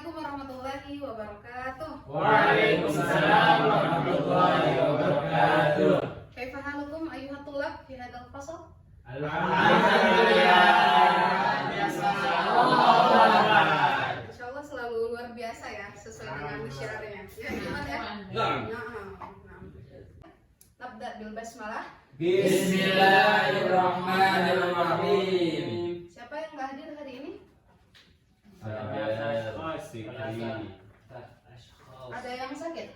Assalamualaikum warahmatullahi wabarakatuh. Waalaikumsalam warahmatullahi wabarakatuh. Kaifa halukum ayyuhat tulab fi hadzal fasl? Alhamdulillah. Insyaallah selalu luar biasa ya, sesuai dengan syiarnya. Ya, gimana ya? Nabda bil basmalah. Bismillahirrahmanirrahim. Siapa yang nggak hadir hari ini? Ada yang sakit?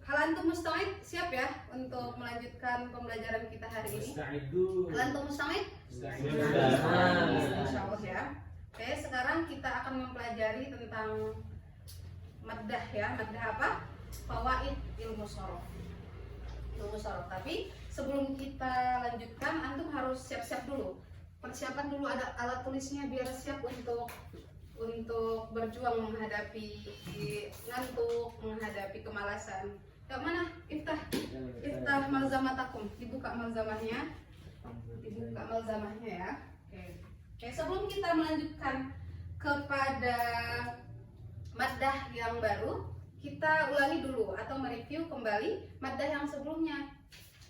Hal antum musta'id siap ya untuk melanjutkan pembelajaran kita hari ini? Hal antum musta'id? Insyaallah ya. Oke, sekarang kita akan mempelajari tentang maddah ya. Maddah apa? Fawaid ilmu shorof. Ilmu shorof. Tapi sebelum kita lanjutkan, antum harus siap-siap dulu. Persiapan dulu ada alat tulisnya biar siap untuk berjuang menghadapi ngantuk, menghadapi kemalasan. Yang mana? Iftah malzamatakum. Dibuka malzamahnya. Dibuka malzamahnya ya. Oke, sebelum kita melanjutkan kepada maddah yang baru, kita ulangi dulu atau mereview kembali maddah yang sebelumnya.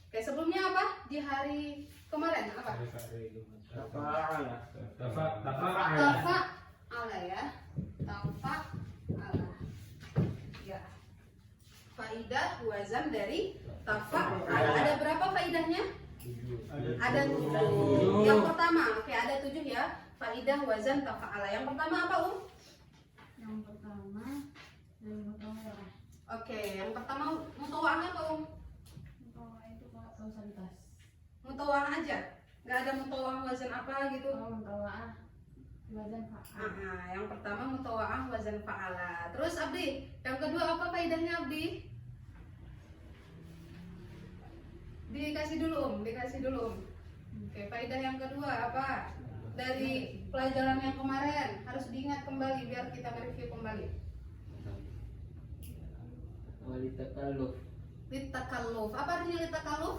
Oke, sebelumnya apa? Di hari kemarin apa? Tafa'ala ya. Tafa'ala. Ya. Faidah wazan dari tafa'ala. Ada berapa faidahnya? Ada 7. Yang pertama, oke, ada 7 ya. Faidah wazan tafa'ala. Yang pertama apa, Yang pertama dari mutawah. Oke, yang pertama mutawa'ah apa, Mutawah itu kausalitas. Mutawa'ah aja. Nggak ada mutawa'ah wazan apa gitu. Mutawah wazan fa'al. Yang pertama mutawa'ah wazan fa'ala. Terus Abdi, yang kedua apa faedahnya Abdi? Dikasih dulu dikasih dulu. Oke, faedah yang kedua apa? Dari pelajaran yang kemarin harus diingat kembali biar kita mereview kembali. Litakalluf. Apa artinya litakalluf?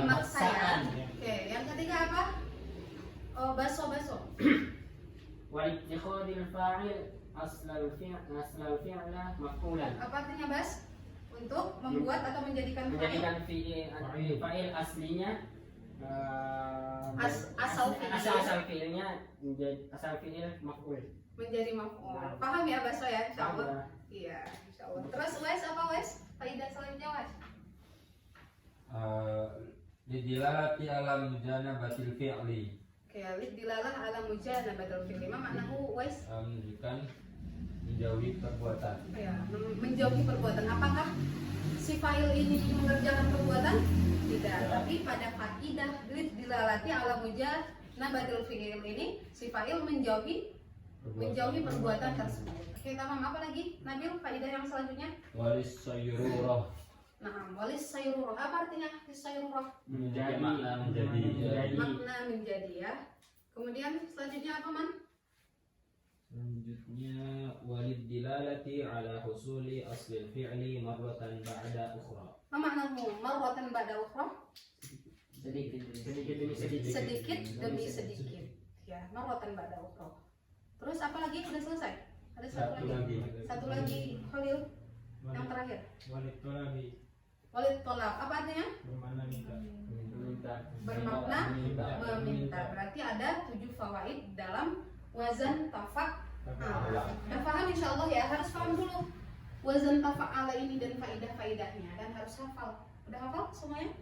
Paksaan. Oke, yang ketiga apa? Oh, baso. Walittikhadil fa'il aslal fi'la maf'ulan. Apa artinya bas? Untuk membuat atau menjadikan fa'il aslinya asal fi'ilnya menjadi asal fi'il maf'ul. menjadi maf'ul. Paham ya baso ya, insyaallah. Iya, insyaallah. Terus Wes apa Wes? Faidah selanjutnya Wes. Didilalati alam mujanabatil fi'li. Oke, dilalah ala mujanabatil fi'li. Ma maknahu Wes? Menunjukkan menjauhi perbuatan. Ya, menjauhi perbuatan. Apakah si fa'il ini mengerjakan perbuatan? Tidak, tapi pada faidah dilalati ala mujanabatil fi'li ini si fa'il menjauhi perbuatan tersebut. Oke, tamam. Apa lagi? Nabil, faidah yang selanjutnya? Walis sayyururah. Nah, walis sayyururah. Apa artinya sayyururah? Menjadi Makna menjadi. Makna menjadi ya. Kemudian selanjutnya apa, Man? Selanjutnya walid dilalati ala husuli aslil fi'li marratan ba'da ukhra. Apa maknamu? Marwatan ba'da ukhra? sedikit Demi sedikit. Ya, marwatan ba'da ukhra. Terus apa lagi? Sudah selesai? Ada satu lagi. Khalil, yang terakhir. Walid tolak. Apa artinya? Bermakna meminta. Berarti ada 7 fawaid dalam wazan tafa'ala. Udah paham insyaallah ya? Harus paham dulu wazan tafa'ala ini dan faidah-faidahnya dan harus hafal. Udah hafal semuanya?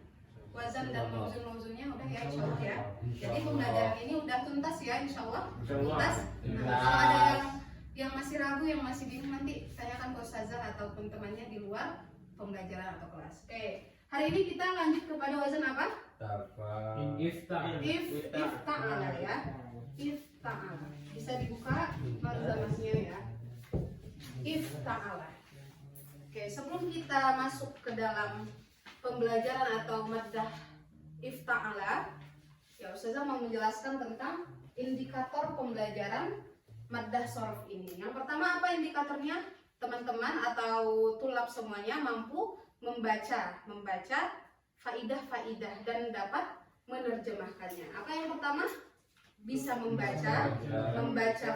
Wazan dan mauzun-mauzunnya udah ya insyaallah ya. Jadi pembelajaran ini udah tuntas ya insyaallah. Tuntas. Nah, kalau ada yang masih ragu, yang masih bingung, nanti tanyakan ke ustazah ataupun temannya di luar pembelajaran atau kelas. Oke, hari ini kita lanjut kepada wazan apa? Ifta'ala ya. Ifta'ala. Bisa dibuka malzamahnya ya. Ifta'ala. Oke, sebelum kita masuk ke dalam pembelajaran atau maddah ifta'ala, ya ustazah mau menjelaskan tentang indikator pembelajaran maddah shorof ini. Yang pertama apa indikatornya? Teman-teman atau tulab semuanya mampu membaca faidah-faidah dan dapat menerjemahkannya. Apa yang pertama? Bisa membaca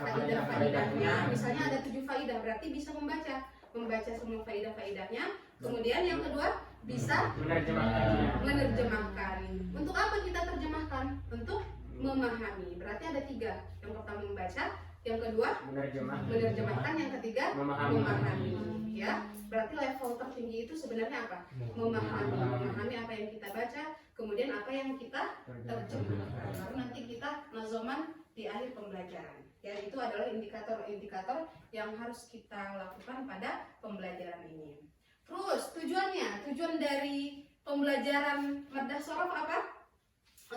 faidah-faidahnya. Misalnya ada 7 faidah, berarti bisa membaca semua faidah-faidahnya. Kemudian yang kedua, bisa menerjemahkan. Untuk apa kita terjemahkan? Untuk memahami. Berarti ada 3. Yang pertama membaca, yang kedua menerjemahkan, yang ketiga memahami. Ya, berarti level tertinggi itu sebenarnya apa? Memahami apa yang kita baca, kemudian apa yang kita terjemahkan. Lalu nanti kita nazoman di akhir pembelajaran. Ya, itu adalah indikator-indikator yang harus kita lakukan pada pembelajaran ini. Terus tujuan dari pembelajaran maddah shorof apa?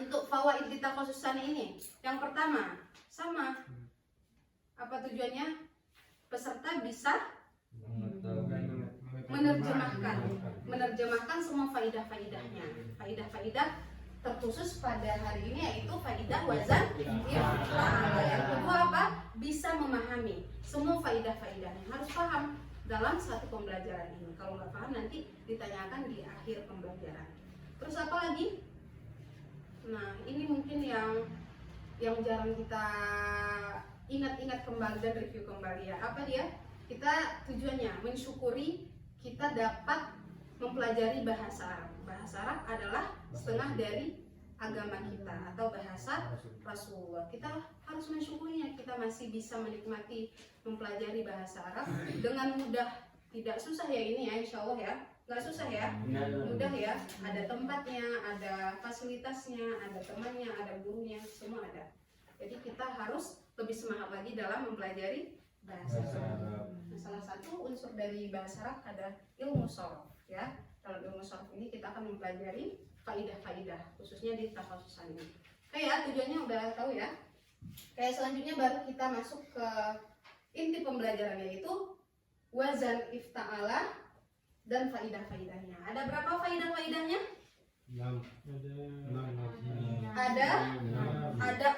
Untuk fawaid di takhususan ini. Yang pertama, sama. Apa tujuannya? Peserta bisa menerjemahkan semua faidah-faidahnya. Faidah-faidah terkhusus pada hari ini yaitu faidah wazan ifta'ala. Yang kedua apa? Bisa memahami semua faidah-faidahnya. Harus paham dalam satu pembelajaran ini. Kalau nggak paham nanti ditanyakan di akhir pembelajaran. Terus apa lagi? Nah, ini mungkin yang jarang kita ingat-ingat kembali dan review kembali ya. Apa dia? Kita tujuannya mensyukuri kita dapat mempelajari bahasa Arab. Bahasa Arab adalah setengah dari agama kita atau bahasa Rasulullah. Kita harus mensyukurinya. Kita masih bisa menikmati mempelajari bahasa Arab dengan mudah. Tidak susah ya ini ya, insya Allah ya. Nggak susah ya, mudah ya. Ada tempatnya, ada fasilitasnya, ada temannya, ada gurunya, semua ada. Jadi kita harus lebih semangat lagi dalam mempelajari bahasa Arab. Nah, salah satu unsur dari bahasa Arab ada ilmu shorof ya. Dalam ilmu shorof ini kita akan mempelajari faidah-faidah khususnya di takhasusan ini. Oke ya, tujuannya udah tahu ya. Kayak selanjutnya baru kita masuk ke inti pembelajaran yaitu wazan ifta'ala dan faidah-faidahnya. Ada berapa faidah-faidahnya? Ada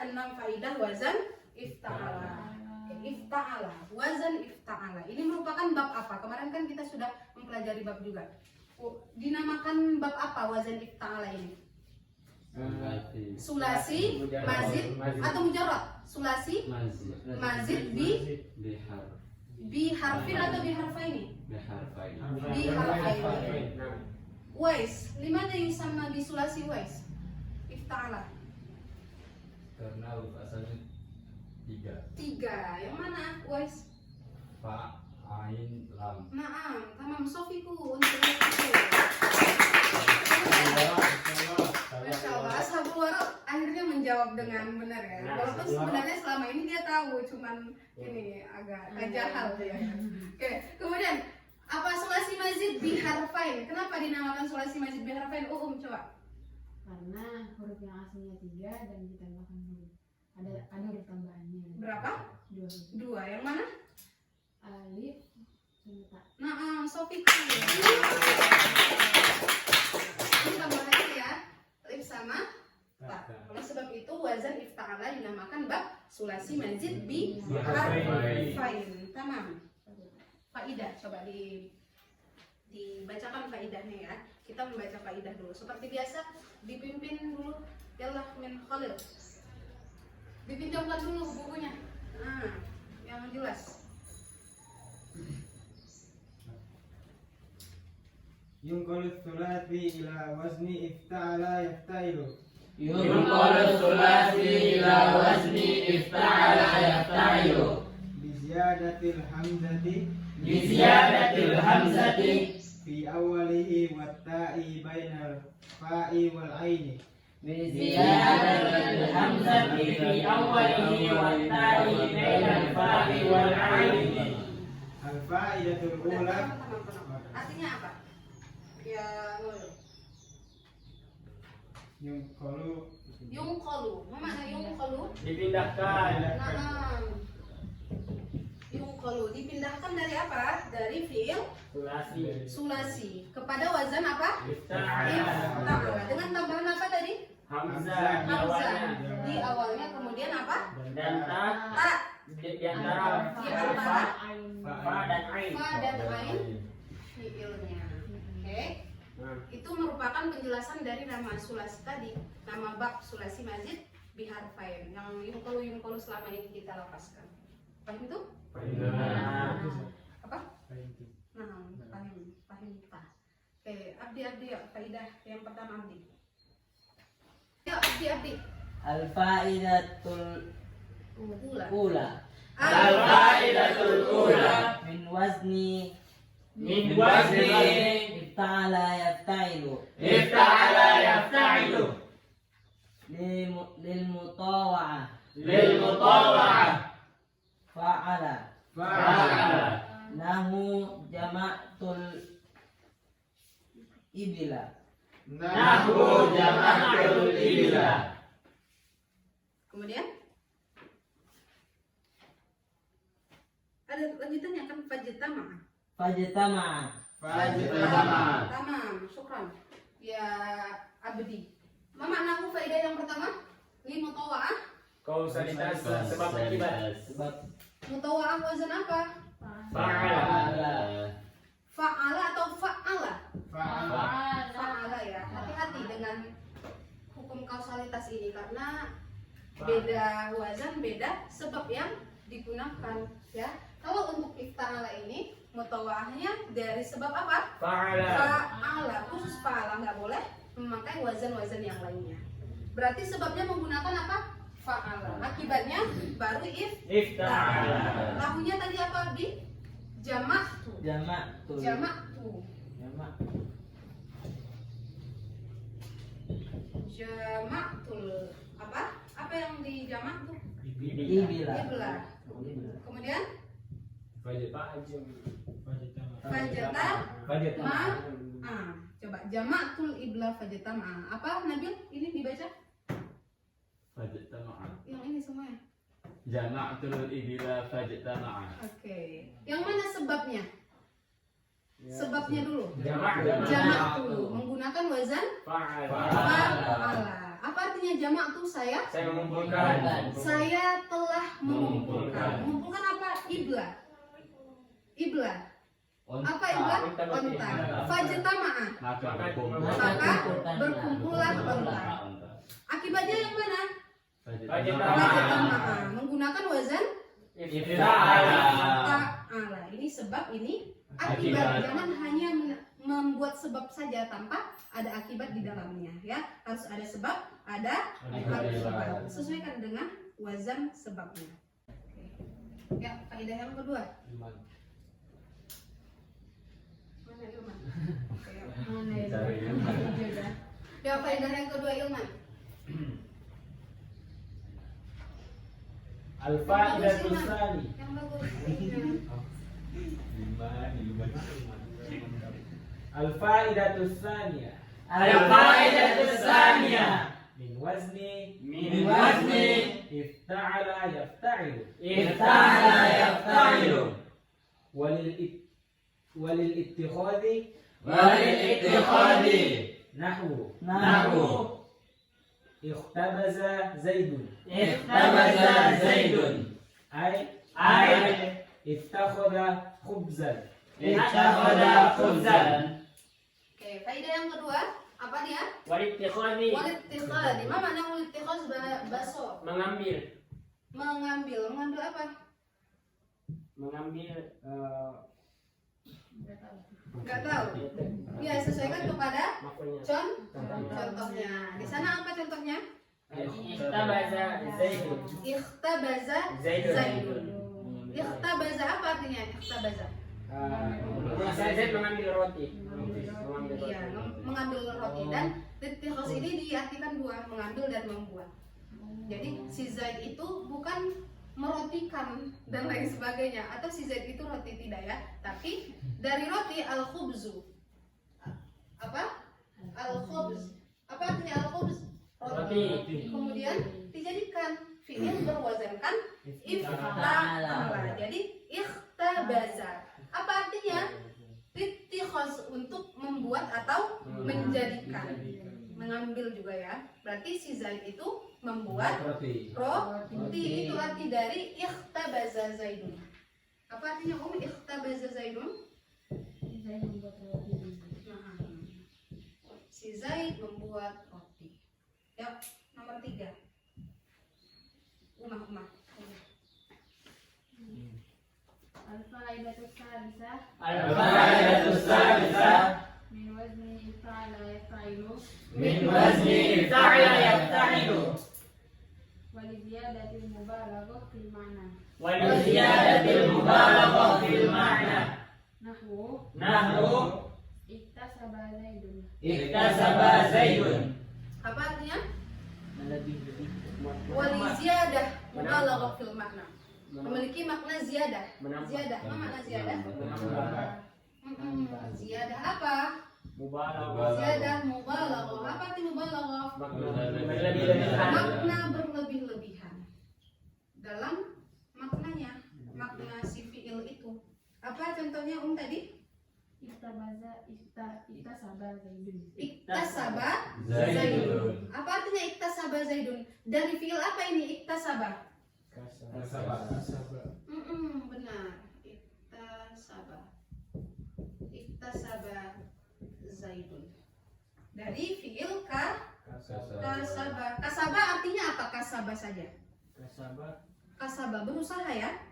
6 faidah wazan ifta'ala. Ifta'ala, wazan ifta'ala. Ini merupakan bab apa? Kemarin kan kita sudah mempelajari bab juga. Dinamakan bab apa wazan ifta'ala ini? Sulasi, mazid, atau mujarrad? Sulasi, mazid, biharfin atau biharfaini? Biharfaini. Wais, limana yusamma bisulasi wais? Ifta'ala. Karena huruf asalnya 3. Yang mana? Wais? Fa, Ain, Lam. Naam, tamam sofiku untuk itu. Masya Allah, ashabul waraq akhirnya menjawab dengan benar ya. Walaupun sebenarnya selama ini dia tahu, cuman ini agak jahal ya. Oke, kemudian apa sulasi mazid biharfain? Kenapa dinamakan sulasi mazid biharfain? Coba. Karena huruf yang aslinya 3 dan ditambahkan huruf. Ada huruf tambahannya. Berapa? 2. Yang mana? Alif sama ta. Nah, sofiku. Ini tambahannya ya. Alif sama ta. Oleh sebab itu wazan ifta'ala dinamakan bab sulasi mazid bi harfain. Tamam. Faidah, coba dibacakan faidahnya ya. Kita membaca faidah dulu. Seperti biasa, dipimpin dulu. Yallah min Khalil. Dipinjamkan dulu bukunya. Nah, yang jelas. ينقل الثلاثي إلى وزن افتعل يفتعل ينقل الثلاثي إلى وزن افتعل يفتعل بزيادة الهمزة في أوله والتاء بين الفاء والعين بزيادة الهمزة في أوله والتاء بين الفاء والعين. الفائدة الأولى. Artinya apa? Ya, yungqalu. Apa makna yungqalu? Dipindahkan. Naam. Yungqalu dipindahkan dari apa? Dari fiil sulasi kepada wazan apa? Ifta'ala. Dengan tambahan apa tadi? Hamzah Di awalnya kemudian apa? dan ta di antara fa dan ain. Fa dan ain fiilnya. Oke. itu merupakan penjelasan dari nama sulasi tadi, nama bab sulasi mazid biharfain yang yungkolu selama ini kita lepaskan. Paham itu? Apa? Nah, paham tak. Oke, abdi ya, faidah yang pertama abdi. Ya, abdi. Al-fa'idatul Ula. ula Al-fa'idatul ula min wazni min wazni ifta'ala yafta'ilu ifta'ala yafta'ilu lil mutawa'ah lil mutawa'ah fa'ala fa'ala nahu jama'tul ibila nahwu jama'atul ibla. Kemudian ada lanjutannya kan fajtama. fajtama'a Tamam, syukran. Ya abdi. Ma makna faidah yang pertama? Li mutawa'ah. Kausalitas sebab akibat. sebab Mutawa'ah wazan apa? Fa'ala. Fa'ala atau fa'ala? Fa'ala. Fa'ala ya. Hati-hati dengan hukum kausalitas ini karena beda wazan, beda sebab yang digunakan ya. Kalau untuk ifta'ala ini mutawa'ahnya dari sebab apa? Fa'ala. Fa'ala, khusus fa'ala, nggak boleh memakai wazan-wazan yang lainnya. Berarti sebabnya menggunakan apa? Fa'ala. Akibatnya baru Ifta'ala. lahunya tadi apa di? Jama'tu. jama'tul Jama'tu. Jama'tul apa? Apa yang di jamak tuh? ibila Ibla. Kemudian fajata ma. Coba jama'tul ibla fajata ma. Apa Nabil? Ini dibaca? Fajtama'a Yang ini semuanya. jama'atul ibla fajtama'a. Oke. Yang mana sebabnya? Sebabnya dulu. Jamak. Jamak dulu menggunakan wazan Fa'ala. fa'ala. Apa artinya jamak tuh saya? Saya mengumpulkan. Saya telah mengumpulkan. Mengumpulkan apa? Ibla. Ibla. Apa ibla? Onta. Fajtama'a. Maka Maka berkumpullah onta. Akibatnya yang mana? Fajtama'a. Menggunakan wazan Ifta'ala. fa'ala. Ini sebab, ini akibat. Jangan hanya membuat sebab saja tanpa ada akibat di dalamnya ya. Harus ada sebab, ada akibat. Sesuaikan dengan wazan sebabnya. Oke. Ya, faedah yang kedua. Mana Ilman? Oke, ya. Mana itu? Cari ya. Juga. Ya, faedah yang kedua Ilman. Al-fa'idatus tsani. Yang bagus. Al-fa'idatus tsaniyah al-fa'idatus tsaniyah min wazni min wazni ifta'ala yafta'ilu ifta'ala yafta'ilu walil ittikhadhi walil ittikhadhi nahwu nahwu ikhtabaza zaidun ikhtabaza zaidun ay ittakhadha khubzan ittakhadha khubzan. Oke, faedah yang kedua apa dia? Walittikhadhi. Walittikhadhi. Ma makna walittikhadhi baso? Mengambil. Mengambil apa? Mengambil. Enggak tahu. Ya, sesuaikan kepada Makulnya. contohnya. Di sana apa contohnya? Ikhtabaza Zaidun. Ikhtabaza Zaidun. Zaidun. Ikhtabaza apa artinya? Ikhtabaza. Zaid mengambil roti. Mengambil roti. Iya, mengambil roti dan ittikhaz ini diartikan dua, mengambil dan membuat. Jadi si Zaid itu bukan merotikan dan lain sebagainya, atau si Zaid itu roti, tidak ya, tapi dari roti al-khubzu. Apa? Al-khubz. Apa artinya al-khubz? Roti. Kemudian dijadikan fi'il berwazankan ifta'ala. Jadi ikhtabaza. Apa artinya? Ittikhaz, untuk membuat atau menjadikan. Mengambil juga ya. Berarti si Zaid itu membuat roti. roti. Itu arti dari ikhtabaza Zaidun. Apa artinya ikhtabaza Zaidun? Saya membuat roti. Nah, Si Zaid membuat roti. Ya, nomor 3. Umah. Al-faidatu tsalisah الفائدة السادسة min wazni ifta'ala yafta'ilu من وزن افتعل يفتعل ولزيادة المبالغة في المعنى ولزيادة المبالغة في المعنى نحو نحو iktasaba zaidun اكتسب زيد. Apa artinya? Lebih-lebih. Wali ziyadah mubalaghah fil makna. Memiliki makna ziyadah. Menambah. Ziyadah, apa makna ziyadah? Ziyadah apa? Mubalaghah. Ziyadah mubalaghah. Apa arti mubalaghah? Berlebih-lebihan. Makna berlebih-lebihan. Dalam maknanya, makna si fi'il itu. Apa contohnya tadi? iktasaba zaidun Iktasaba Zaidun. zaidun. Apa artinya iktasaba zaidun? Dari fi'il apa ini iktasaba? Benar. Iktasaba zaidun. Dari fi'il kasaba. Kasaba artinya apa? Kasaba saja. Kasaba berusaha ya.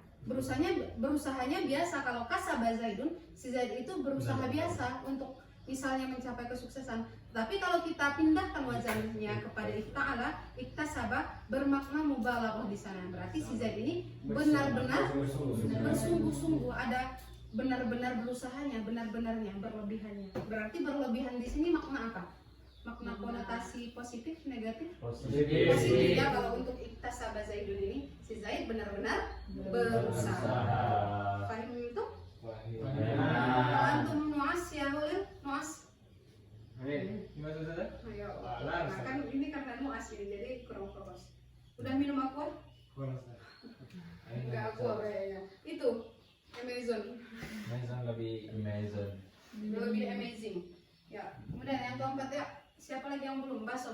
Berusahanya biasa. Kalau kasaba zaidun, si Zaid itu berusaha biasa untuk misalnya mencapai kesuksesan. Tapi kalau kita pindahkan wazannya kepada ifta'ala, iktasaba bermakna mubalaghah di sana. Berarti si Zaid ini benar-benar bersungguh-sungguh, ada benar-benar berusahanya, benar-benarnya, berlebihannya. Berarti berlebihan di sini makna apa? Makna konotasi positif, negatif? Positif ya. Kalau untuk iktasaba zaidun ini, si Zaid benar-benar berusaha. Paham itu? Antum nuas ya, Hulil? Nuas? Gimana Ustaz? Ayo. Nah, kan ini karena nuas ini, jadi kurang fokus. Udah minum aqua? Kurang Ustaz. Enggak aqua kayaknya. Itu Amazon. lebih Lebih amazing. Ya, kemudian yang keempat ya. Siapa lagi yang belum? Baso.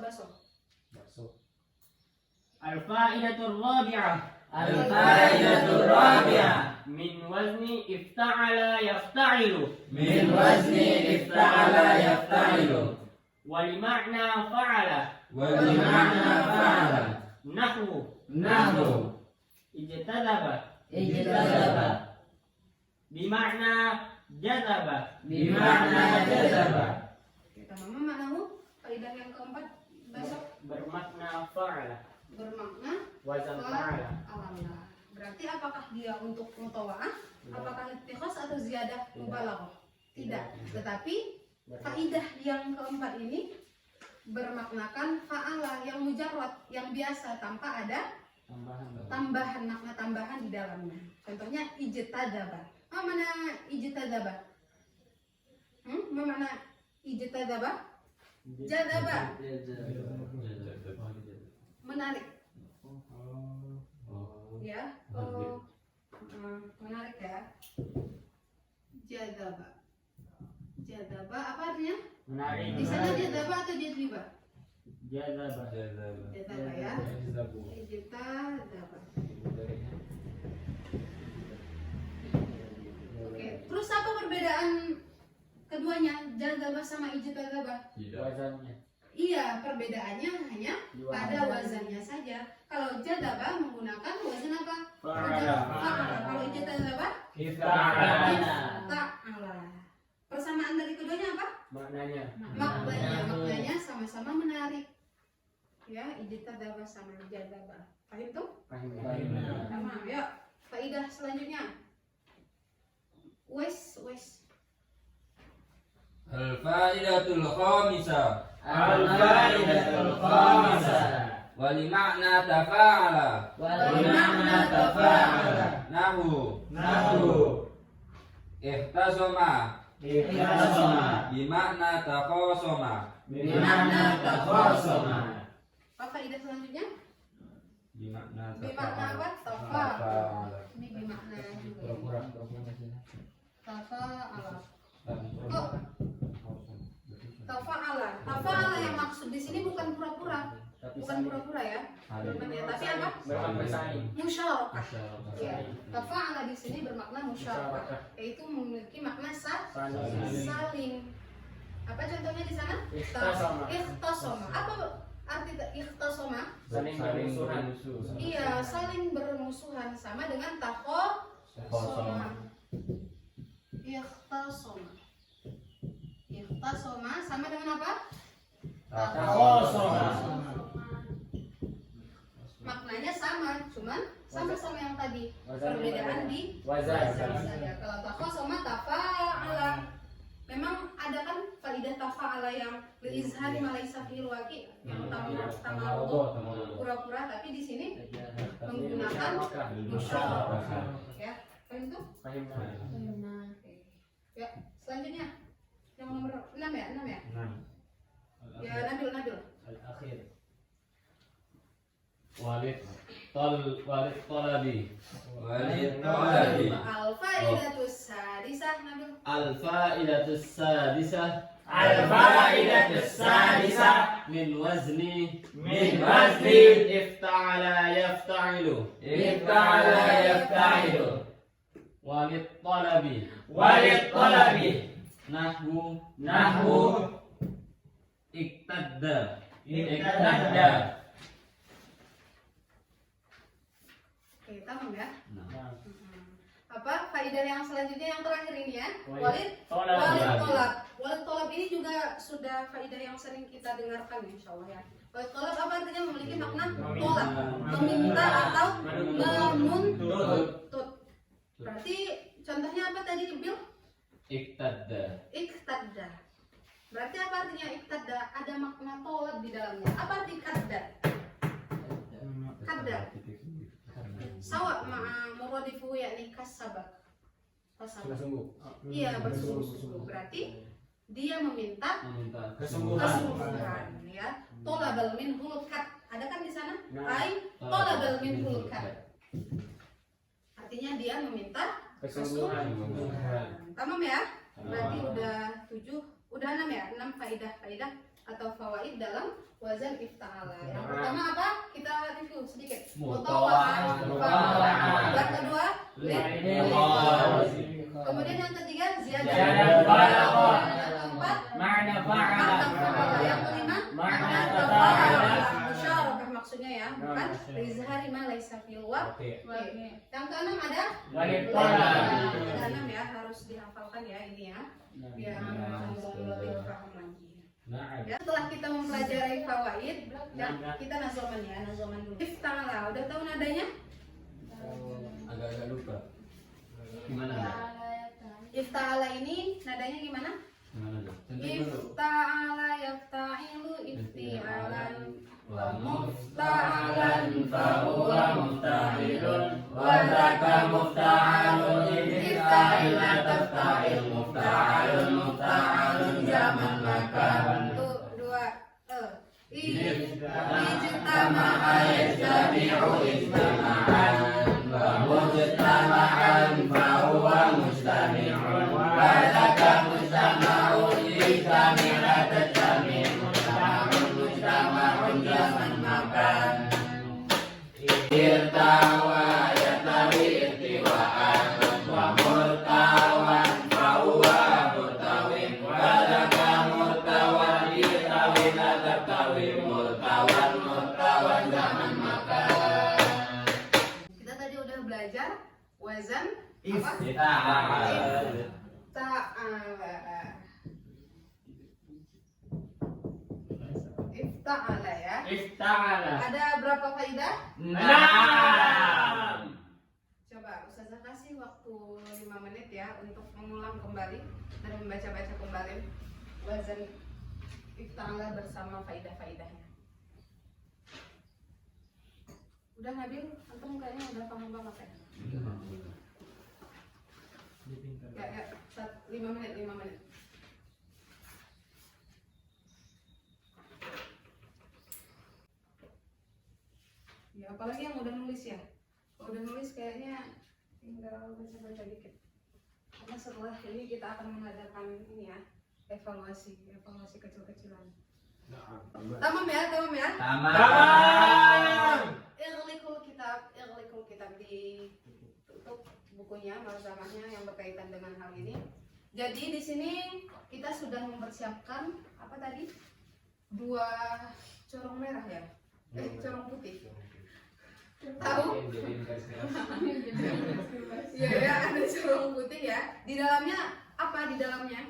الفائدة الرابعة الفائدة الرابعة من وزن افتعل يفتعل من وزن افتعل يفتعل ولمعنى فعل ولمعنى فعل نحو نحو اجتذب اجتذب بمعنى جذب بمعنى جذب. Kita mama maknamu. Kaidah yang keempat besok bermakna fa'ala bermakna wazan fa'ala. Allah. Berarti apakah dia untuk mutawa'ah? Apakah ittikhas atau ziyadah mubalaghah? Tidak. Tetapi kaidah yang keempat ini bermaknakan fa'ala yang mujarrad, yang biasa tanpa ada tambahan, makna tambahan di dalamnya. Contohnya ijtadzaba. Apa mana ijtadzaba? Apa mana ijtadzaba? Jadzaba. Menarik. Ya. Menarik ya. Jadzaba. Jadzaba apa artinya? Menarik. Di sana jadzaba atau jadzba? Jazaba. Jadzaba ya. Ijtadzaba. Oke, terus apa perbedaan keduanya? Jadzaba sama ijtadzaba? Wazannya. Iya, perbedaannya hanya pada wazannya saja. Kalau jadzaba menggunakan wazan apa? Fa'ala. Kalau ijtadzaba ta'ala. Persamaan dari keduanya apa? Maknanya. Maknanya sama-sama menarik. Ya, ijtadzaba sama jadzaba. Paham tuh? Paham. Tamam, ya. Faidah selanjutnya. Wes. الفائدة الخامسة الفائدة الخامسة ولمعنى تفاعل ولمعنى تفاعل نحو نحو اختصم اختصم بمعنى تخاصم بمعنى تخاصم. Apa faidah selanjutnya? بمعنى Bimakna apa? Tafa'ala. Ini bimakna juga. Tafa'ala. Tafa'ala yang maksud di sini bukan pura-pura. Bukan pura-pura ya. Tapi apa? Bersaing. Musyarakah. Ya. Tafa'ala di sini bermakna musyarakah, yaitu memiliki makna saling. Apa contohnya di sana? Ikhtasama. Ikhtasama. Apa arti ikhtasama? Saling bermusuhan. Iya, saling bermusuhan sama dengan takhosama. Ikhtasama. Ikhtasama sama dengan apa? Takhosama. Maknanya sama, cuman sama-sama yang tadi. Wazan Perbedaan di wazan. saja. Kalau takhosama tafa'ala. Memang ada kan faidah tafa'ala yang liizhari malaisa fil waqi yang utama pura-pura, tapi di sini menggunakan musyawarah. Ya, paham itu? Nah, Ya, selanjutnya yang nomor 6 ya, 6 ya. Ya, Nabil. الأخير وللطلب Walid Al-faidatus sadisah, Nabil. الفائدة السادسة الفائدة السادسة من وزن افتعل يفتعل افتعل يفتعل وللطلب نحو اقتدى Oke, tamam ya. Apa faidah yang selanjutnya yang terakhir ini ya? Walid tolab ini juga sudah faidah yang sering kita dengarkan ya, insyaallah ya. Walid tolab apa artinya? Memiliki makna tolak, meminta atau menuntut. Berarti contohnya apa tadi, Bil? اقتدى Iktadda. Berarti apa artinya iktadda? Ada makna tolak di dalamnya. Apa arti kadda? Kadda. Sawa ma'a muradifu yakni kasabak. Iya, bersungguh-sungguh. Berarti dia meminta kesungguhan ya. Tolabal minhul kat. Ada kan di sana? Ai tolabal minhul kat. Artinya dia meminta kesungguhan. Tamam ya? Berarti udah 7, udah 6 ya? 6 faidah atau fawaid dalam wazan ifta'ala. Yang pertama apa? Kita review sedikit. Mutawa'an. Yang kedua, kemudian yang ketiga, ziyadah. Yang keempat, معنى makna fa'ala. Yang kelima, makna tafa'ala. Musyarakah maksudnya ya, bukan rizhari ma laisa fil waqi. Yang keenam ada ada 6 ya, harus dihafalkan ya ini ya. Biar lebih paham lagi. Ya, setelah kita mempelajari fawaid, ya, kita nazoman ya, nazoman dulu. Ifta'ala, udah tahu nadanya? agak-agak lupa gimana ya? Ifta'ala ini nadanya gimana? Gimana tuh? Ifta'ala yafta'ilu ifti'alan wa mufta'alan fahuwa mufta'ilun wa dzaka mufta'alun ifta'ila tafta'il mufta'alun zaman makan. 1, 2, ijtama'a yajtami'u ijtama'an wa mujtama'an fahuwa mujtami'un wa dzaka mujtama'un ijtami'a tajtami'u mujtama'un zaman makan. Irtawa yatawi irtiwa'an wa murtawan fahuwa murtawin wa dzaka murtawan irtawina tartawi murtawan zaman makan. Kita tadi udah belajar wazan apa? Ifta'ala ya. افتعل Ada berapa faidah? نعم Coba Ustazah kasih waktu 5 menit ya untuk mengulang kembali dan membaca-baca kembali wazan ifta'ala bersama faidah-faidahnya. Udah Nabil, antum kayaknya udah paham banget ya? Ya, 5 menit. Ya, apalagi yang udah nulis ya. Kalau udah nulis kayaknya tinggal baca-baca dikit. Karena setelah ini kita akan mengadakan ini ya, evaluasi kecil-kecilan. Tamam ya. Ighliqul kitab ditutup bukunya, malzamahnya yang berkaitan dengan hal ini. Jadi di sini kita sudah mempersiapkan apa tadi? 2 corong merah ya? Corong putih. Tahu? Iya ya, ada corong putih ya. Di dalamnya apa? Di dalamnya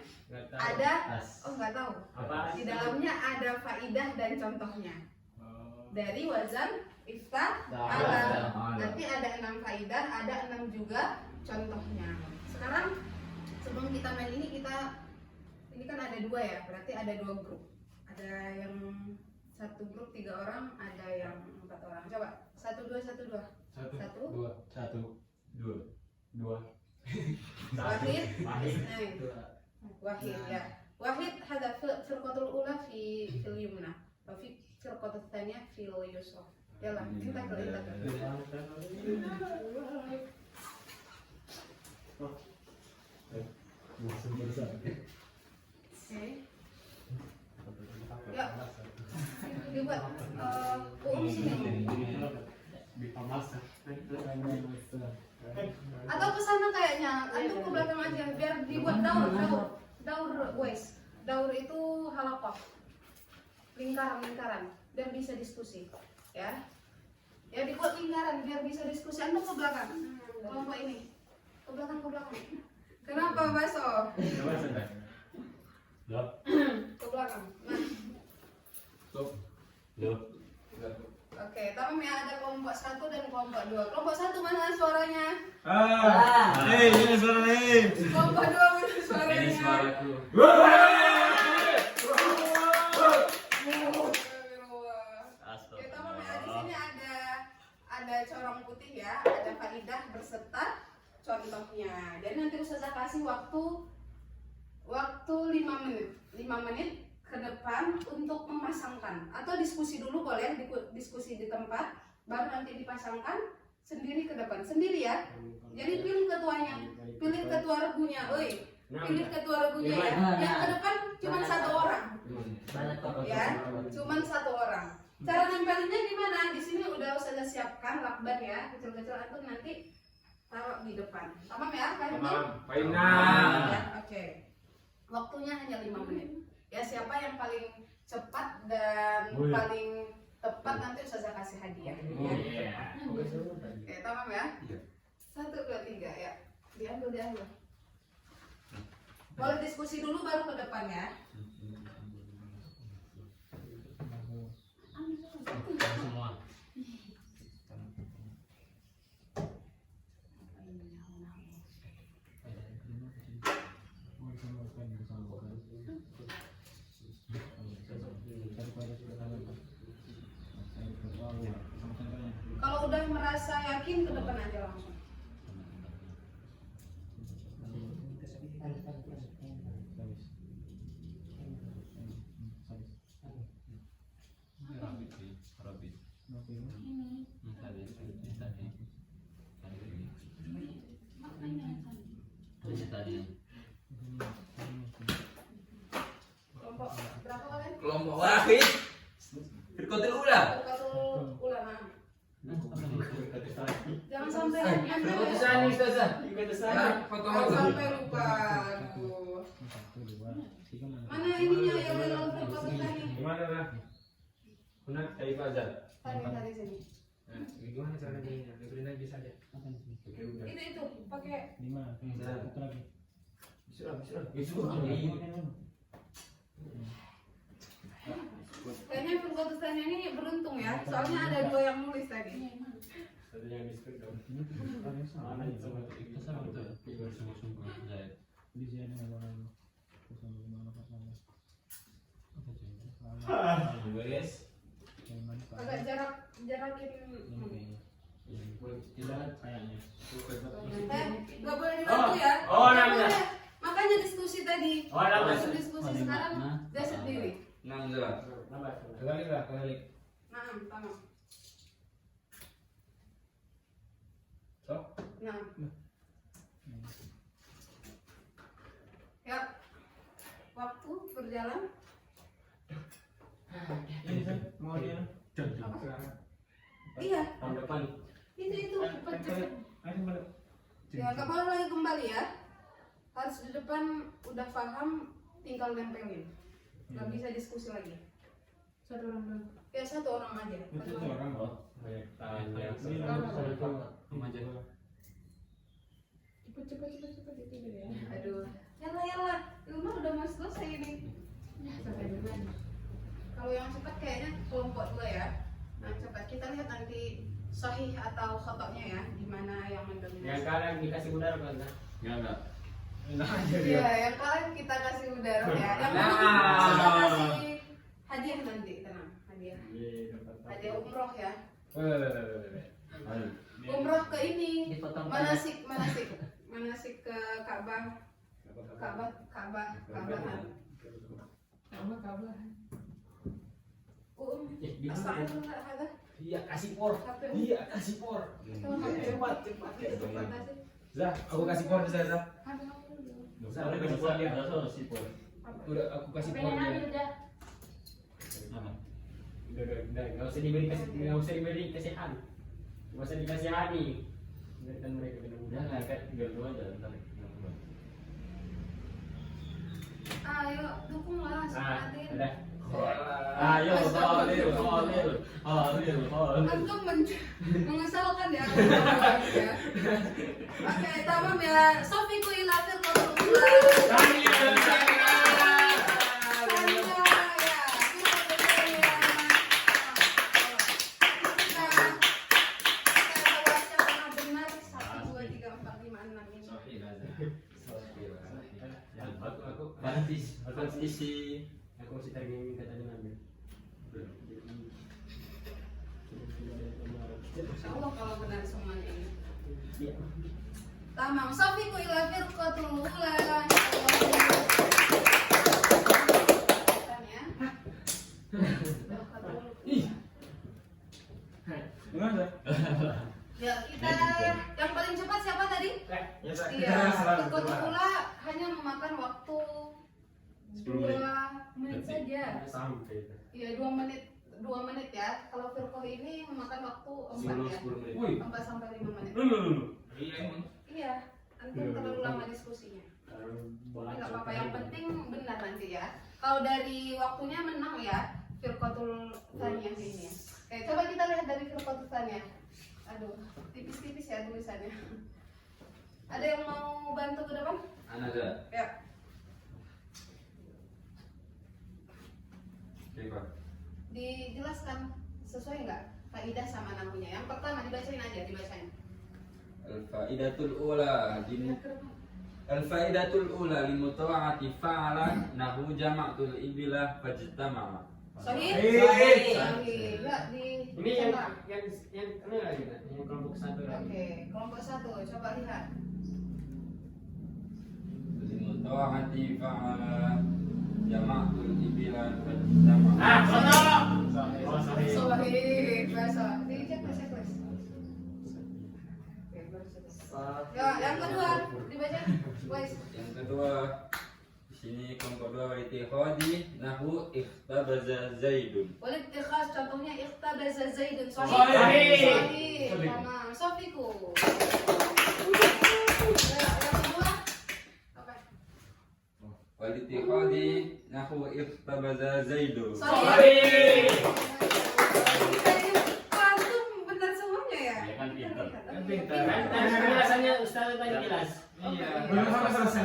ada, oh nggak tahu. Apa? Di dalamnya ada faidah dan contohnya. Dari wazan iftah ala. Nanti ada 6 faidah, ada 6 juga contohnya. Sekarang sebelum kita main ini kan ada 2 ya, berarti ada 2 grup. Ada yang 1 grup 3 orang, ada yang 4 orang. Coba 1 2 1 2. 2 Wahid, Wahid ya. Wahid hada firqatul ula fil yumna, wa fi firqatul tsaniyah fil yusra. Yalla, kita ke Ya. Dibuat sini. Atau ke sana kayaknya, antum ke belakang aja biar dibuat daur waste. Daur itu halaqah. Lingkaran biar bisa diskusi, ya. Ya dibuat lingkaran biar bisa diskusi. Antum ke belakang. Kelompok ini. Ke belakang. Kenapa, Baso? Ke belakang. Nah. Oke, tamam ya, ada kelompok 1 dan kelompok 2. Kelompok 1 mana suaranya? Ini suara nih. Kelompok 2 mana suaranya? Ini suaraku. Oke, tamam ya, di sini ada corong putih ya, ada faidah berserta contohnya. Jadi nanti Ustazah kasih waktu 5 menit. 5 menit ke depan untuk memasangkan atau diskusi dulu boleh, diskusi di tempat baru nanti dipasangkan sendiri ke depan sendiri ya. Jadi pilih ketuanya, pilih ketua regunya, pilih ketua regunya ya. Yang ke depan cuma 1 orang ya, cuma 1 orang. Cara nempelinnya gimana? Di sini udah Ustazah siapkan lakban ya, kecil-kecil atau nanti taruh di depan. Tamam ya, kan? Ya, oke. Waktunya hanya 5 menit. Ya, siapa yang paling cepat dan paling tepat nanti Ustazah kasih hadiah. Ya. Oke, tamam ya? 1 2 3 ya. Diambil. Boleh diskusi dulu baru ke depan ya. Semua. Kalau udah merasa yakin ke depan aja langsung. Kelompok berapa kalian? Kelompok wahid. Firqatul ula. Firqatul ulama. Jangan sampai jangan sampai lupa. Aduh. Mana ininya yang dalam firqatul tani? Gimana lah? Kunak kayak Fazal. Tadi sini. Gimana caranya? Dengerin aja saja. Itu pakai kayaknya firqatul tani ini beruntung ya. Soalnya ada 2 yang nulis tadi. Satu yang diskut dong. Agak jarakin. Gak boleh dibantu ya. Nggak boleh. Makanya diskusi tadi. Langsung diskusi sekarang dia sendiri. 6 jelas. Kebalik. Nah, tamam. Sok. Nah. Ya. Waktu berjalan. Mau dia. Iya. Tahun depan. Itu cepet. Ayo balik. Ya, nggak boleh lagi kembali ya. Harus di depan udah paham, tinggal nempelin. Nggak bisa diskusi lagi. Satu orang doang. Ya satu orang aja. Itu orang loh. Banyak tanya. Cepet itu dulu ya. Aduh, yalah, Ilmu udah mau selesai ini. Sampai duluan. Kalau yang cepat kayaknya kelompok 2 ya. Nah cepat kita lihat nanti sahih atau khotoknya ya, gimana yang Yang mendominasi. kalian dikasih udara kan? Enggak. Iya, yang kalian kita kasih udara ya. Yang Nah. kita kasih hadiah nanti, tenang, hadiah. Hadiah umroh ya. Umroh ke ini, Dipotong manasik ke Ka'bah. Ka'bahan. Sama kabar. Astagfirullah, ada. Iya kasih por. Satu. Iya kasih por. Cepat. Zah, aku kasih por bisa Zah. Ada. Zah, aku kasih por dia. Udah aku kasih por Pengen dia. ambil udah. Udah, nggak usah diberi kasihan. Nggak usah dikasihani. Biarkan mereka kena Udah udara. ngangkat 32 aja ntar. Ayo, dukunglah, semangatin. Udah. Ayo, holil. Antum mengesalkan ya. Oke, tamam ya. Sofiku ila firqatul Aku isi. Aku masih terganggu kata dia ambil. Allah kalau benar semuanya ini. Iya. Tamam, Sofiku ila firqatul ula. Ya, kita yang paling cepat siapa tadi? Iya, firqatul ula hanya memakan waktu 2 menit saja. Sampai. Iya, 2 menit ya. Kalau firqah ini memakan waktu 4 ya. 10 menit. 4 sampai 5 menit. Iya emang. Iya, antum terlalu lama diskusinya. Enggak apa-apa, yang penting benar nanti ya. Kalau dari waktunya menang ya firqatul tsaniyah ini. Oke, coba kita lihat dari firqatul tsaniyah. Aduh, tipis-tipis ya tulisannya. Ada yang mau bantu ke depan? Anak ada. Ya. Dijelaskan sesuai nggak kaidah sama nahunya? Yang pertama dibacain aja, dibacain. Al-faidatul ula Al-faidatul ula limutawa'ati fa'ala nahu jama'tul ibilah fajtama'a. Sahih? Sahih. Sahih. Ya, di Ini yang centang. ini lagi kan? Yang kelompok satu lagi. Oke, kelompok 1 coba lihat. Limutawa'ati fa'ala jama'tul ibilah fajtama'a. Sahih. Bahasa. Dicek checklist. Oke, baru selesai. Ya, yang kedua dibaca. Wais. Yang kedua di sini kelompok 2 wal-ittikhadi nahu ikhtabaza Zaidun. Walid tikhas contohnya ikhtabaza Zaidun. Sahih. Sahih. Sahih. Tamam. Sofiku. Ya, yang kedua apa? Wal-ittikhadi nahu ikhtabaza Zaidun. Sahih. Antum benar semuanya ya? Ya kan pintar. Kan Kan penjelasannya Ustaz tadi jelas. Iya. Belum sampai selesai.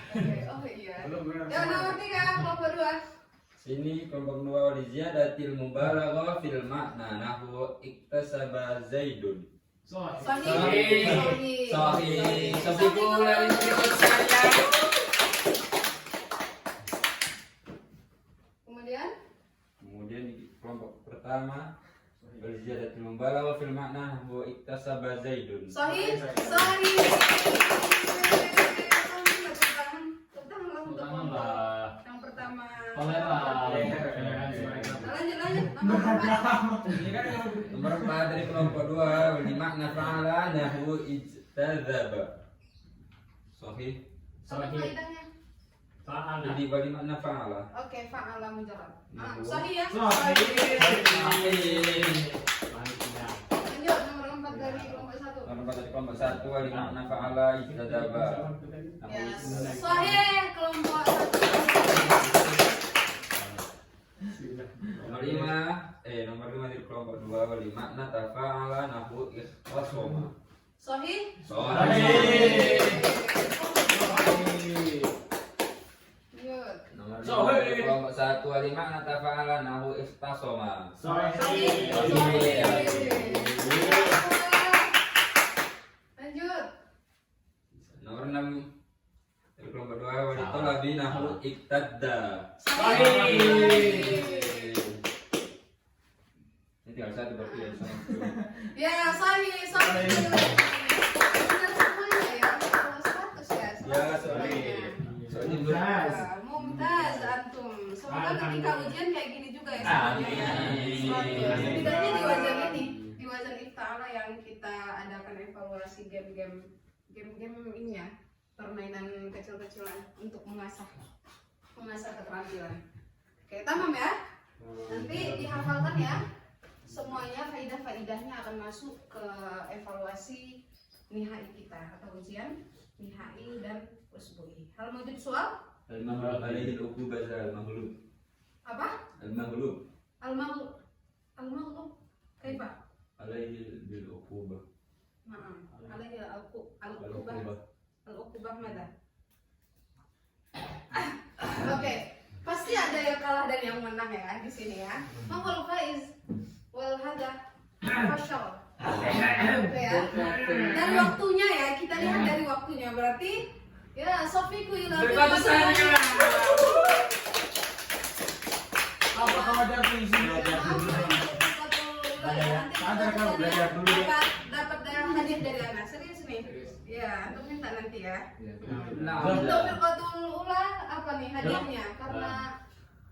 Oke, oh iya. Yang nomor 3 kelompok 2. Sini kelompok 2 wal ziyadatil mubalaghah fil makna nahu iktasaba Zaidun. Sahih. Sahih. Sahih. Sofiku lari Kemudian di kelompok pertama wal ziyadatil mubalaghah fil makna nahu iktasaba Zaidun. Sahih. Sahih. Yang pertama. Lanjut. Nomor 4 dari kelompok 2 wal makna fa'ala nahu ijtazaba. Sahih. Apa kaidahnya? Jadi bagi makna fa'ala. Oke, fa'ala mujarrad. Nah, Sahih ya? Sahih. Lanjut nomor 4 dari kelompok 1. Nomor 4 dari kelompok 1 satu wali makna fa'ala istadaba. Ya, sahih kelompok satu. Nomor 5 di kelompok 2 wali makna tafa'ala nahu ikhtasoma. Sahih. Sahih. Good. Nomor 5 di kelompok 1 wali makna tafa'ala nahu ikhtasoma. Sahih. Lanjut. Nomor 6 di kelompok 2 wali talabi nahu iktadda. Ini tinggal satu berarti ya sama. Ya, sahih. Benar semuanya ya. Kalau 100 ya. Ya, sorry. Soalnya Mumtaz antum. Semoga ketika ujian kayak gini juga ya semuanya ya. Setidaknya di wajan ini, di wajan Ifta'ala yang kita adakan evaluasi game ini ya, permainan kecil-kecilan untuk mengasah keterampilan. Oke, tamam ya. Nanti dihafalkan ya. Semuanya faidah-faidahnya akan masuk ke evaluasi nihai kita atau ujian nihai dan usbu'i. Hal mau jadi soal? Al-maghlub alaihi al-uqubah al-maghlub. Apa? Al-maghlub Al-maghlub. Kaifa? alaihi bil-uqubah. Na'am. Alaihi al-uqubah mada? Oke. Pasti ada yang kalah dan yang menang ya di sini ya. Mahal faiz wal hada fashal. Oke ya. Dari waktunya ya, kita lihat dari waktunya berarti ya Sofiku ila Apa kamu ada puisi? dapat hadiah dari anak. Serius nih. Ya, untuk minta nanti ya. Nah, Untuk firqatul ula apa nih hadiahnya? Karena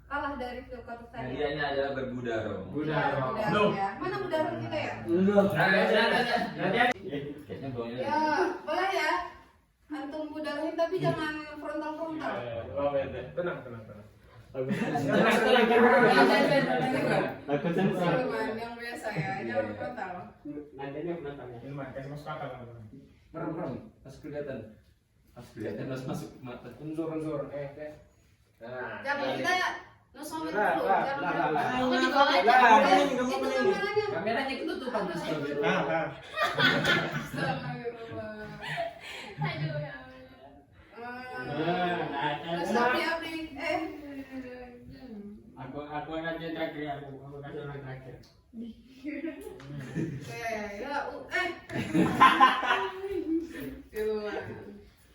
kalah dari firqatul tadi. hadiahnya adalah berbudaro. Budaro. Ya. Mana budaro kita ya? Kayaknya bawahnya. Ya, boleh ya. Antum budarohin tapi jangan frontal-frontal. Tenang. Aku sensor. Cuman yang biasa ya, jangan frontal. Nadanya penontonnya. Ilman, kasih masuk akal kan? Merem, pas kelihatan masuk mata. Unsur. Jangan kita ya nosomir Lah, dulu, lah, jangan lah, lah. frontal. Aku juga aja. Itu kameranya. Kameranya ketutupan terus. Astagfirullah. Aduh ya. Sapi. Aku aja terakhir aku kasih orang terakhir.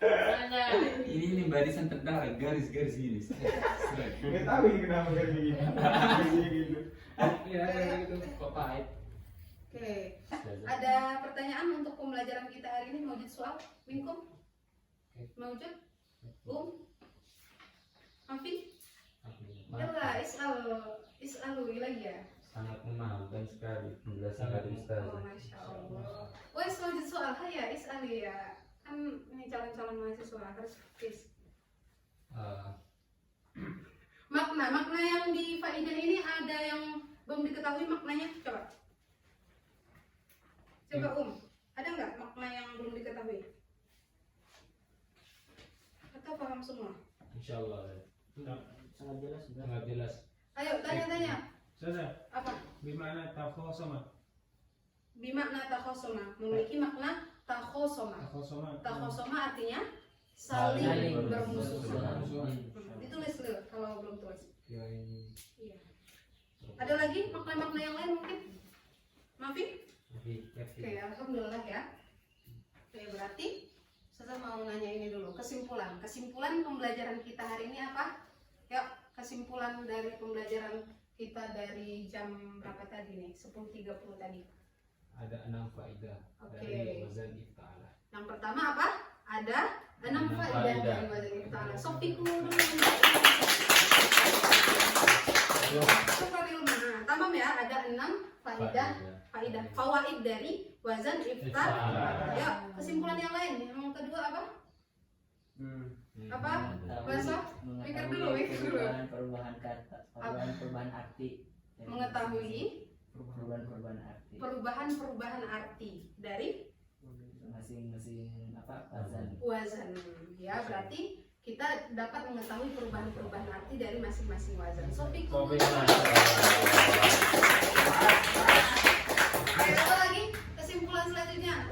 Ada. Ini barisan tentara garis-garis gini. Nggak tahu ini kenapa kayak gini. Gitu. Iya, gitu. Kok pahit? Oke, ada pertanyaan untuk pembelajaran kita hari ini? Maujud soal? Minkum? Maujud? Afi? Yalla, is'alu lagi ya? Sangat memahamkan sekali penjelasan dari Ustaz. Oh, Masya Allah. Wes, maujud soal, ya, is'ali ya. Kan ini calon-calon mahasiswa harus quiz. Makna yang di faidah ini ada yang belum diketahui maknanya? Coba ada nggak makna yang belum diketahui? Atau paham semua? Insya Allah. Sangat jelas sudah. Sangat jelas. Ayo tanya. Ustaz, Apa? gimana takhosoma? Bimakna takhosoma, memiliki makna takhosoma. Takhosoma artinya saling bermusuhan. Ditulis dulu kalau belum tulis. Iya. Ada lagi makna-makna yang lain mungkin? Mafi? Oke, alhamdulillah ya. Oke, berarti saya mau nanya ini dulu, kesimpulan pembelajaran kita hari ini apa? Yuk, kesimpulan dari pembelajaran kita dari jam berapa tadi nih? 10.30 tadi. Ada 6 faedah dari wazan Ifta'ala. Yang pertama apa? Ada 6 faedah dari wazan Ifta'ala. Sofiku dulu. Tamam ya, ada 6 faedah fawaid dari wazan Ifta'ala. Ya, kesimpulan yang lain. Yang kedua apa? Apa? Bahasa? Pikir dulu. Perubahan kata, perubahan arti. Mengetahui perubahan arti perubahan arti dari masing-masing apa wazan. Wazan. Ya, berarti kita dapat mengetahui perubahan-perubahan arti dari masing-masing wazan. Sofi, apa lagi? Kesimpulan selanjutnya,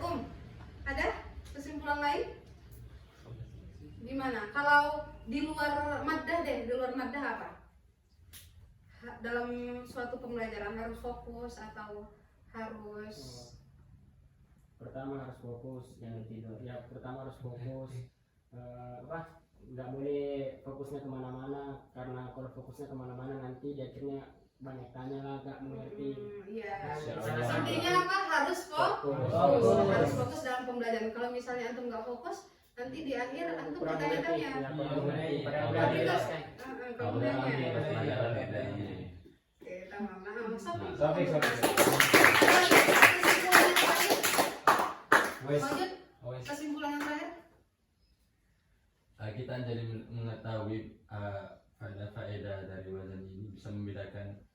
ada kesimpulan lain? Gimana? Kalau di luar maddah deh, di luar maddah apa? Dalam suatu pembelajaran harus fokus atau harus Pertama harus fokus, Jangan tidur. ya pertama harus fokus. Nggak boleh fokusnya kemana-mana, karena kalau fokusnya kemana-mana nanti di akhirnya banyak tanya lah, nggak mengerti. Iya. Insyaallah. Intinya apa? Harus fokus. Harus fokus dalam pembelajaran. Kalau misalnya antum nggak fokus, nanti di akhir antum Kurang mengerti, bertanya-tanya. ya, kurang mengerti. Padahal udah Tapi dijelaskan. kemudiannya. Oke, tamam. Nah, Sofi. Lanjut. Kesimpulan yang terakhir. Kita jadi mengetahui faedah dari wazan ini, bisa membedakan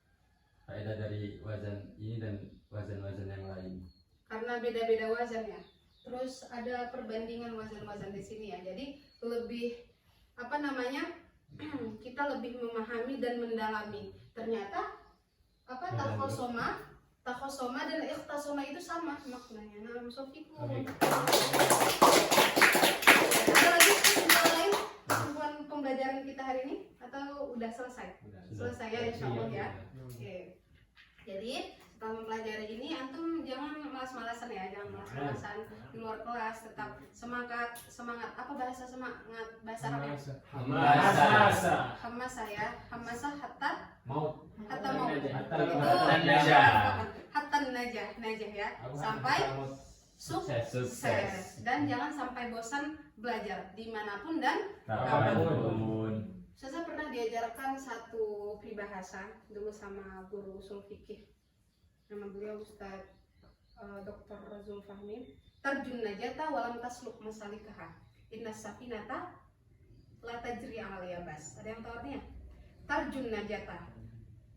faedah dari wazan ini dan wazan-wazan yang lain. Karena beda-beda wazan ya. Terus ada perbandingan wazan-wazan di sini ya. Jadi lebih apa namanya? Kita lebih memahami dan mendalami. Ternyata apa takhosoma dan ikhtasoma itu sama maknanya. Nah, Sofiku. Ada lagi kesimpulan lain? Kesimpulan pembelajaran kita hari ini atau udah selesai? Selesai ya, insyaallah ya. Oke. Jadi setelah mempelajari ini antum jangan malas-malasan ya, jangan malas-malasan di luar kelas, tetap semangat. Apa bahasa semangat? Bahasa Arab ya? Hamasa ya. Hamasa hatta mau. Hatta najah ya. Sampai sukses. Dan jangan sampai bosan belajar dimanapun dan kapanpun. Saya pernah diajarkan satu peribahasa dulu sama guru usul fikih. Nama beliau Ustaz Dr. Zulfahmi. Tarjun najata walam tasluk masalikaha. Inna safinata la tajri 'alal yabas. Ada yang tahu artinya? Tarjun najata.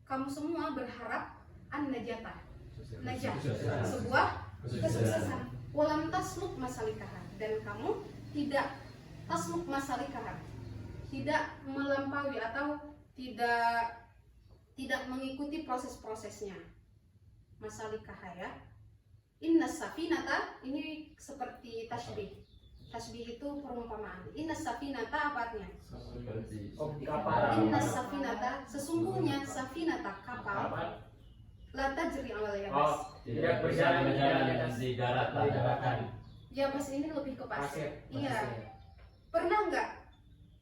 Kamu semua berharap an-najata. Najah. Sebuah kesuksesan. Walam tasluk masalikaha. Dan kamu tidak tasluk masalikaha. Tidak melampaui atau tidak mengikuti proses-prosesnya. Masalikah ya. Inna safinata ini seperti tasbih. Tasbih itu perumpamaan. Inna safinata apa artinya? Inna safinata sesungguhnya safinata kapal la tajri 'alal yabas. Tidak berjalan di darat. Yabas ini lebih ke pasir. Iya. Pernah nggak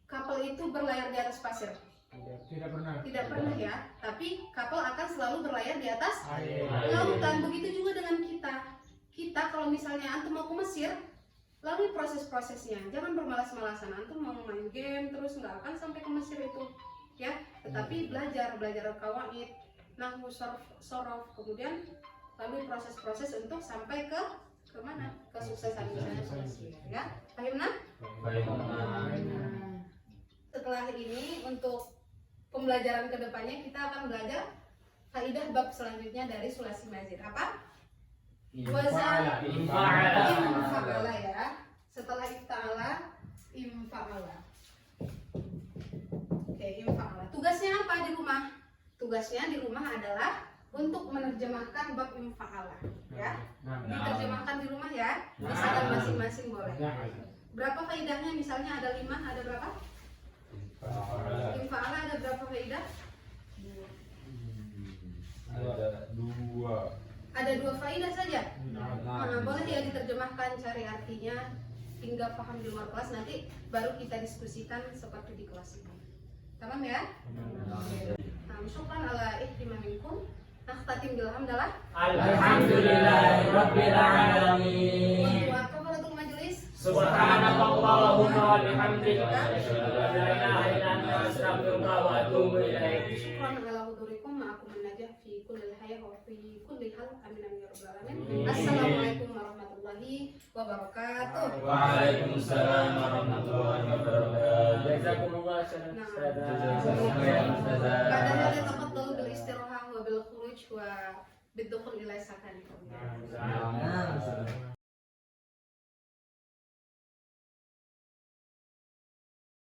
kapal itu berlayar di atas pasir? Tidak pernah. Tidak pernah ya. Tapi kapal akan selalu berlayar di atas Air. lautan. Begitu juga dengan kita. Kita kalau misalnya antum mau ke Mesir, lalui proses-prosesnya. Jangan bermalas-malasan. Antum mau main game terus nggak akan sampai ke Mesir itu, ya. Tetapi belajar kawaid, nahwu, sorof, kemudian lalui proses-proses untuk sampai ke mana? Kesuksesan misalnya ke Mesir, ya. Pahimna? Setelah ini untuk pembelajaran kedepannya kita akan belajar kaidah bab selanjutnya dari sulasi mazid. Apa? Wazan infa'ala ya. Setelah ifta'ala, infa'ala. Oke, infa'ala. Tugasnya apa di rumah? Tugasnya di rumah adalah untuk menerjemahkan bab infa'ala, ya. Diterjemahkan di rumah ya. Misalkan masing-masing boleh. Berapa faedahnya? Misalnya ada 5, ada berapa? Infa'ala ada berapa faedah? Ada 2. Ada 2 faedah saja. Boleh ya diterjemahkan, cari artinya hingga paham di luar kelas, nanti baru kita diskusikan seperti di kelas ini. Tamam ya? Nah, syukran ala ihtimamikum. Nakhtatim bil hamdalah. Alhamdulillahirabbil alamin. Wa kafaratul majlis. Subhanallahumma wa bihamdika asyhadu an la ilaha illa anta astaghfiruka wa atubu ilaik. Syukran ala hudurikum ma'akum an-najah fi kulli hayah wa fi kulli hal. Amin amin ya rabbal alamin. Assalamualaikum warahmatullahi wabarakatuh. Waalaikumsalam warahmatullahi wabarakatuh. Jazakumullah khairan. Pada hari tafadhalu bil istirahah wa bil khuruj wa bid dukhul ila sakanikum. Nah.